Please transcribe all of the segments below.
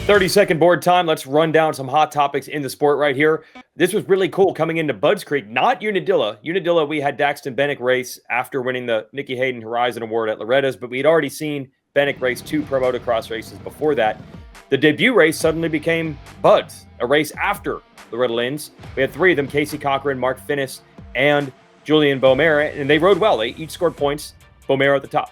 30-second board time. Let's run down some hot topics in the sport right here. This was really cool coming into Budds Creek, not Unadilla. Unadilla, we had Daxton Bennick race after winning the Nicky Hayden Horizon Award at Loretta's, but we'd already seen Bennick race 2 Pro Motocross races before that. The debut race suddenly became Budds, a race after Loretta Lynn's. We had 3 of them, Casey Cochran, Mark Finnis, and Julian Beaumare, and they rode well. They each scored points. Beaumare at the top.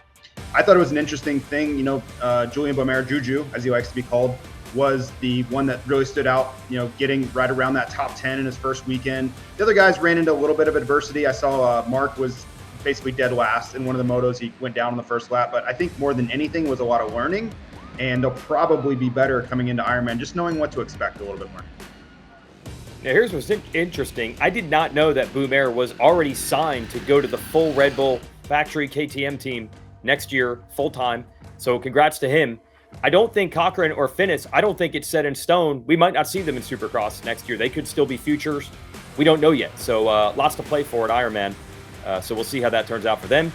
I thought it was an interesting thing. Julian Beaumare, Juju, as he likes to be called, was the one that really stood out, getting right around that top 10 in his first weekend. The other guys ran into a little bit of adversity. I saw Mark was basically dead last in one of the motos. He went down on the first lap, but I think more than anything was a lot of learning, and they'll probably be better coming into Ironman, just knowing what to expect a little bit more. Now, here's what's interesting. I did not know that Beaumare was already signed to go to the full Red Bull factory KTM team next year, full-time. So congrats to him. I don't think Cochran or Finnis, I don't think it's set in stone. We might not see them in Supercross next year. They could still be futures. We don't know yet. So lots to play for at Ironman. So we'll see how that turns out for them.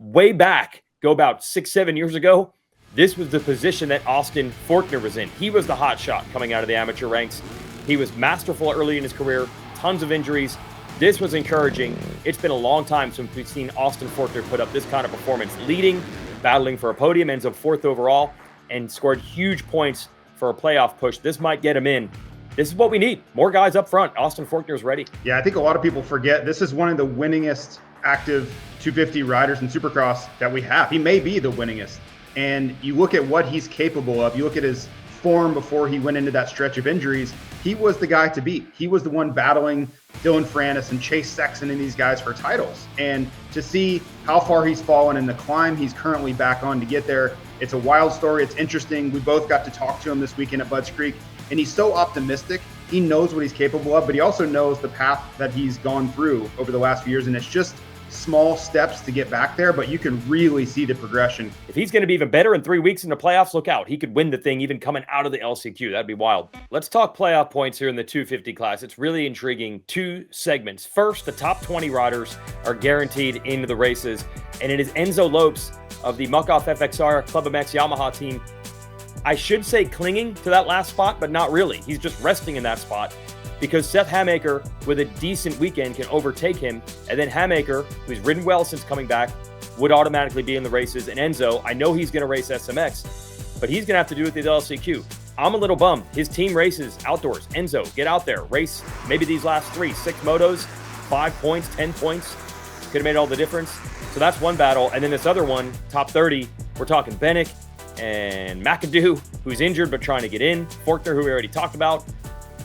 Way back, go about 6-7 years ago, this was the position that Austin Forkner was in. He was the hot shot coming out of the amateur ranks. He was masterful early in his career, tons of injuries. This was encouraging. It's been a long time since we've seen Austin Forkner put up this kind of performance, leading, battling for a podium, ends up 4th overall, and scored huge points for a playoff push. This might get him in. This is what we need. More guys up front. Austin Forkner's ready. Yeah, I think a lot of people forget this is one of the winningest active 250 riders in Supercross that we have. He may be the winningest. And you look at what he's capable of. You look at his form before he went into that stretch of injuries. He was the guy to beat. He was the one battling Dylan Francis and Chase Sexton and these guys for titles. And to see how far he's fallen in the climb he's currently back on to get there, it's a wild story. It's interesting. We both got to talk to him this weekend at Budds Creek, and he's so optimistic. He knows what he's capable of, but he also knows the path that he's gone through over the last few years, and it's just small steps to get back there, but you can really see the progression. If he's going to be even better in 3 weeks in the playoffs, look out. He could win the thing even coming out of the LCQ. That'd be wild. Let's talk playoff points here in the 250 class. It's really intriguing. 2 segments. First, the top 20 riders are guaranteed into the races, and it is Enzo Lopes of the Muck-Off FXR Club MX Yamaha team. I should say clinging to that last spot, but not really. He's just resting in that spot, because Seth Hamaker, with a decent weekend, can overtake him. And then Hamaker, who's ridden well since coming back, would automatically be in the races. And Enzo, I know he's going to race SMX, but he's going to have to do it with the LCQ. I'm a little bummed. His team races outdoors. Enzo, get out there. Race maybe these last 6 motos, 5 points, 10 points. Could have made all the difference. So that's one battle. And then this other one, top 30, we're talking Bennick and McAdoo, who's injured but trying to get in. Forkner, who we already talked about.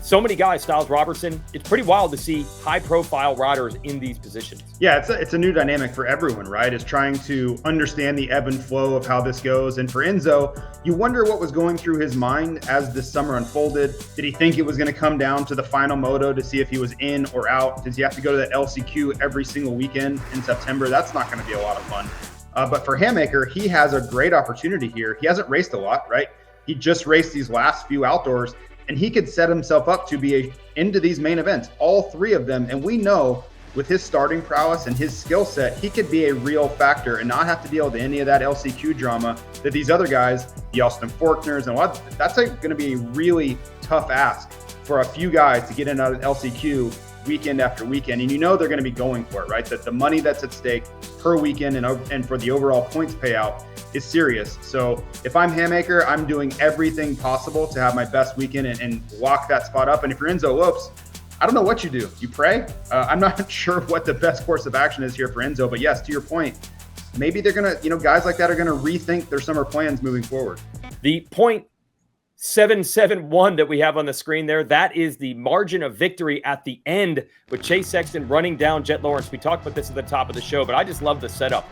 So many guys, Styles Robertson. It's pretty wild to see high-profile riders in these positions. Yeah, it's a new dynamic for everyone, right? Is trying to understand the ebb and flow of how this goes. And for Enzo, you wonder what was going through his mind as this summer unfolded. Did he think it was going to come down to the final moto to see if he was in or out? Does he have to go to that LCQ every single weekend in September? That's not going to be a lot of fun. But for Hamaker, he has a great opportunity here. He hasn't raced a lot, right? He just raced these last few outdoors, and he could set himself up to be into these main events, all 3 of them. And we know with his starting prowess and his skill set, he could be a real factor and not have to deal with any of that LCQ drama that these other guys, the Austin Forkners and that's going to be a really tough ask for a few guys to get in out of LCQ weekend after weekend. And they're going to be going for it, right? That the money that's at stake per weekend and for the overall points payout is serious. So if I'm Hamaker, I'm doing everything possible to have my best weekend and lock that spot up. And if you're Enzo Lopes, I don't know what you do. You pray? I'm not sure what the best course of action is here for Enzo, but yes, to your point, maybe they're going to, guys like that are going to rethink their summer plans moving forward. The 0.771 that we have on the screen there, that is the margin of victory at the end with Chase Sexton running down Jet Lawrence. We talked about this at the top of the show, but I just love the setup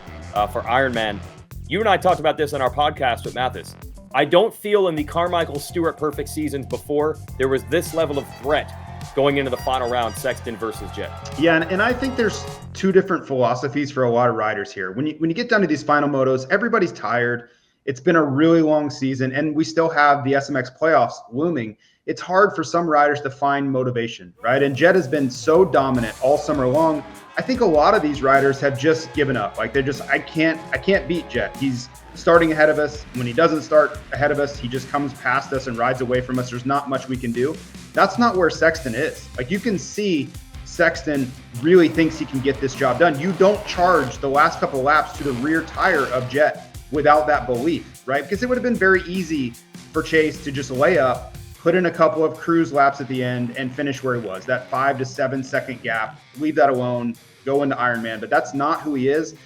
for Ironman. You and I talked about this on our podcast with Mathis. I don't feel in the Carmichael Stewart perfect seasons before there was this level of threat going into the final round, Sexton versus Jet. Yeah, and I think there's 2 different philosophies for a lot of riders here. When you get down to these final motos, everybody's tired. It's been a really long season, and we still have the SMX playoffs looming. It's hard for some riders to find motivation, right? And Jet has been so dominant all summer long. I think a lot of these riders have just given up. Like they're just, I can't beat Jet. He's starting ahead of us. When he doesn't start ahead of us, he just comes past us and rides away from us. There's not much we can do. That's not where Sexton is. Like, you can see Sexton really thinks he can get this job done. You don't charge the last couple of laps to the rear tire of Jet without that belief, right? Because it would have been very easy for Chase to just lay up, put in a couple of cruise laps at the end, and finish where he was, that 5 to 7 second gap, leave that alone, go into Ironman. But that's not who he is.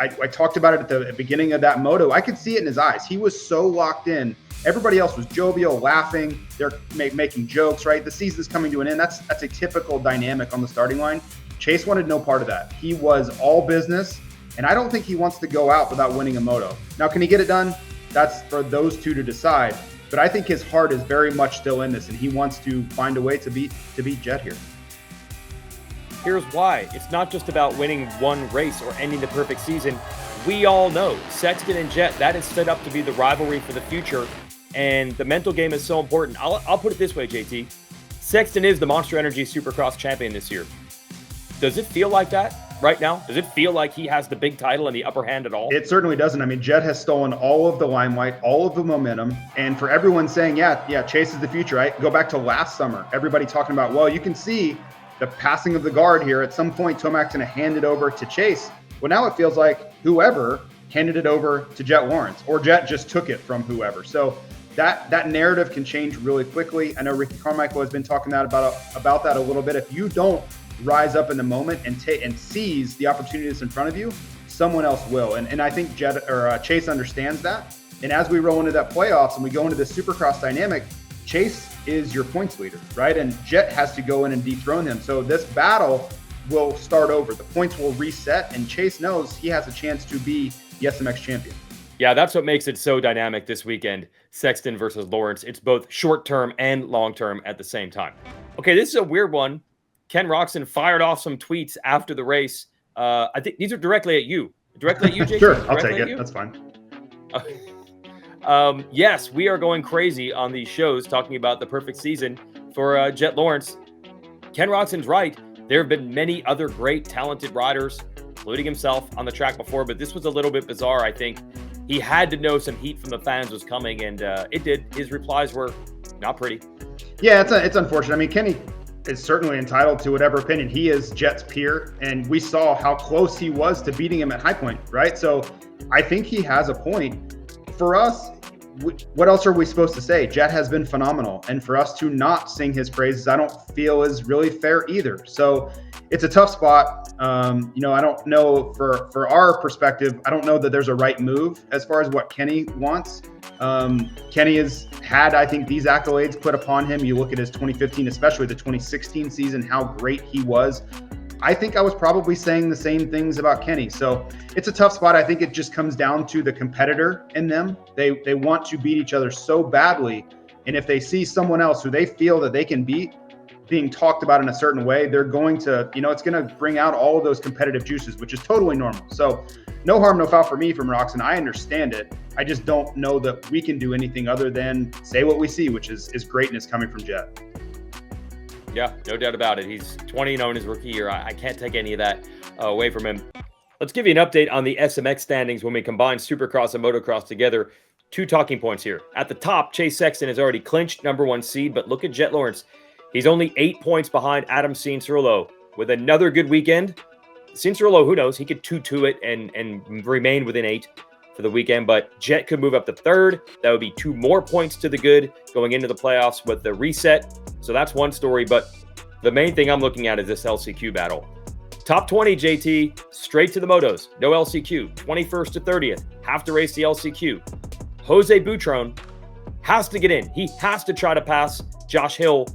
I talked about it at the beginning of that moto. I could see it in his eyes. He was so locked in. Everybody else was jovial, laughing. They're making jokes, right? The season's coming to an end. That's a typical dynamic on the starting line. Chase wanted no part of that. He was all business, and I don't think he wants to go out without winning a moto. Now, can he get it done? That's for those two to decide. But I think his heart is very much still in this, and he wants to find a way to beat Jet here. Here's why. It's not just about winning one race or ending the perfect season. We all know Sexton and Jet, that is set up to be the rivalry for the future, and the mental game is so important. I'll put it this way, JT. Sexton is the Monster Energy Supercross champion this year. Does it feel like that right now? Does it feel like he has the big title and the upper hand at all? It certainly doesn't. I mean, Jet has stolen all of the limelight, all of the momentum. And for everyone saying, yeah, Chase is the future, right? Go back to last summer. Everybody talking about, well, you can see the passing of the guard here. At some point, Tomac's going to hand it over to Chase. Well, now it feels like whoever handed it over to Jet Lawrence, or Jet just took it from whoever. So that narrative can change really quickly. I know Ricky Carmichael has been talking about that a little bit. If you don't rise up in the moment and seize the opportunities in front of you, someone else will. And I think Chase understands that. And as we roll into that playoffs and we go into this Supercross dynamic, Chase is your points leader, right? And Jet has to go in and dethrone him. So this battle will start over. The points will reset, and Chase knows he has a chance to be the SMX champion. Yeah, that's what makes it so dynamic this weekend. Sexton versus Lawrence. It's both short-term and long-term at the same time. Okay, this is a weird one. Ken Roczen fired off some tweets after the race. I think these are directly at you. Directly at you, Jason? Sure, I'll take it. That's fine. Yes, we are going crazy on these shows talking about the perfect season for Jet Lawrence. Ken Roczen's right. There have been many other great, talented riders, including himself, on the track before, but this was a little bit bizarre, I think. He had to know some heat from the fans was coming, and it did. His replies were not pretty. Yeah, it's unfortunate. I mean, Kenny is certainly entitled to whatever opinion. He is Jet's peer, and we saw how close he was to beating him at High Point, right? So I think he has a point. For us, what else are we supposed to say? Jet has been phenomenal, and for us to not sing his praises, I don't feel is really fair either. So it's a tough spot. I don't know for our perspective, I don't know that there's a right move as far as what Kenny wants. Kenny has had, I think, these accolades put upon him. You look at his 2015, especially the 2016 season, how great he was. I think I was probably saying the same things about Kenny. So it's a tough spot. I think it just comes down to the competitor in them. They want to beat each other so badly. And if they see someone else who they feel that they can beat being talked about in a certain way, they're going to, it's going to bring out all of those competitive juices, which is totally normal. So no harm, no foul for me from Roczen. I understand it. I just don't know that we can do anything other than say what we see, which is greatness coming from Jet. Yeah, no doubt about it. He's 20-0 in his rookie year. I can't take any of that away from him. Let's give you an update on the SMX standings when we combine Supercross and Motocross together. 2 talking points here. At the top, Chase Sexton has already clinched #1 seed, but look at Jet Lawrence. He's only 8 points behind Adam Cianciarulo. With another good weekend, Cianciarulo, who knows, he could 2-2 it and remain within 8 for the weekend, but Jet could move up to 3rd. That would be 2 more points to the good going into the playoffs with the reset. So that's one story, but the main thing I'm looking at is this LCQ battle. Top 20, JT, straight to the motos. No LCQ. 21st to 30th. Have to race the LCQ. Jose Butron has to get in. He has to try to pass Josh Hill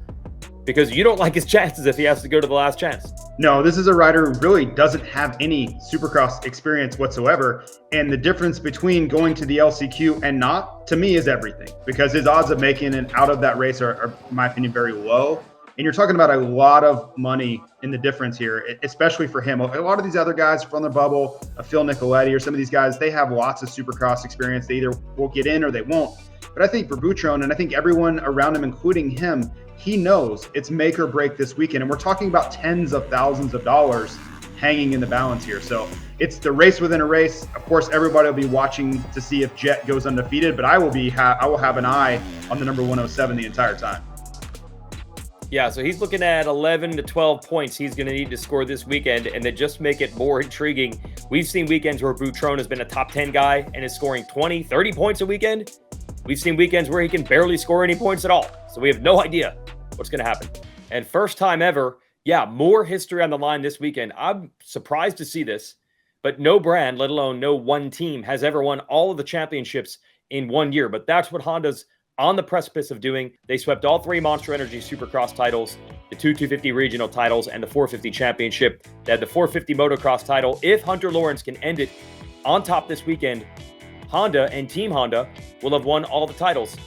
because you don't like his chances if he has to go to the last chance. No, this is a rider who really doesn't have any Supercross experience whatsoever. And the difference between going to the LCQ and not, to me, is everything. Because his odds of making it out of that race are, in my opinion, very low. And you're talking about a lot of money in the difference here, especially for him. A lot of these other guys from the bubble, Phil Nicoletti or some of these guys, they have lots of Supercross experience. They either will get in or they won't. But I think for Butron, and I think everyone around him, including him, he knows it's make or break this weekend. And we're talking about tens of thousands of dollars hanging in the balance here. So it's the race within a race. Of course, everybody will be watching to see if Jet goes undefeated, but I will have an eye on the number 107 the entire time. Yeah, so he's looking at 11 to 12 points he's going to need to score this weekend, and to just make it more intriguing, we've seen weekends where Boutrone has been a top 10 guy and is scoring 20, 30 points a weekend. We've seen weekends where he can barely score any points at all, so we have no idea what's going to happen. And first time ever, yeah, more history on the line this weekend. I'm surprised to see this, but no brand, let alone no one team, has ever won all of the championships in 1 year, but that's what Honda's on the precipice of doing. They swept all 3 Monster Energy Supercross titles, the 250 regional titles, and the 450 championship. They had the 450 motocross title. If Hunter Lawrence can end it on top this weekend, Honda and Team Honda will have won all the titles.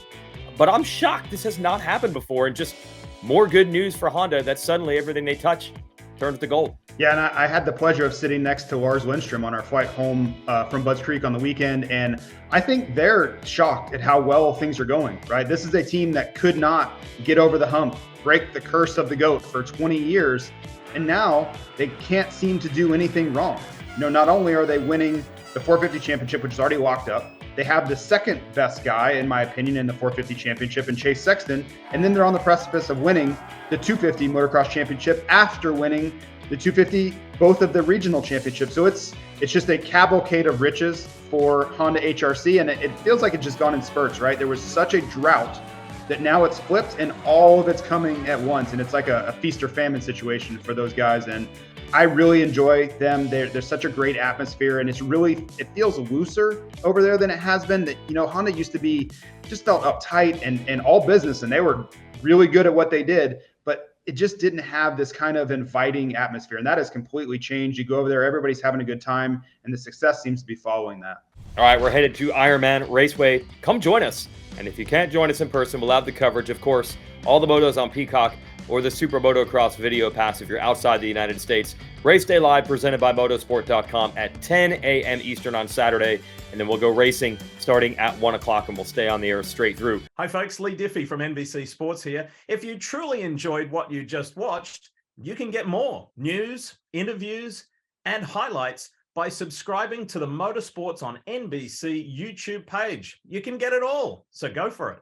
But I'm shocked this has not happened before, and just more good news for Honda that suddenly everything they touch turns to gold. Yeah, and I had the pleasure of sitting next to Lars Lindstrom on our flight home from Budds Creek on the weekend, and I think they're shocked at how well things are going, right? This is a team that could not get over the hump, break the curse of the GOAT for 20 years, and now they can't seem to do anything wrong. Not only are they winning the 450 championship, which is already locked up, they have the second best guy, in my opinion, in the 450 championship in Chase Sexton, and then they're on the precipice of winning the 250 motocross championship after winning the 250, both of the regional championships. So it's just a cavalcade of riches for Honda HRC, and it feels like it's just gone in spurts, right? There was such a drought that now it's flipped and all of it's coming at once, and it's like a feast or famine situation for those guys. And I really enjoy them. There's such a great atmosphere, and it feels looser over there than it has been. That Honda used to be just felt uptight and all business, and they were really good at what they did, but it just didn't have this kind of inviting atmosphere, and that has completely changed. You go over there, everybody's having a good time, and the success seems to be following that. All right, we're headed to Ironman Raceway. Come join us. And if you can't join us in person, we'll have the coverage, of course, all the motos on Peacock or the Super Motocross Video Pass if you're outside the United States. Race Day Live presented by motorsport.com at 10 a.m. Eastern on Saturday. And then we'll go racing starting at 1 o'clock, and we'll stay on the air straight through. Hi, folks. Lee Diffie from NBC Sports here. If you truly enjoyed what you just watched, you can get more news, interviews, and highlights by subscribing to the Motorsports on NBC YouTube page. You can get it all, so go for it.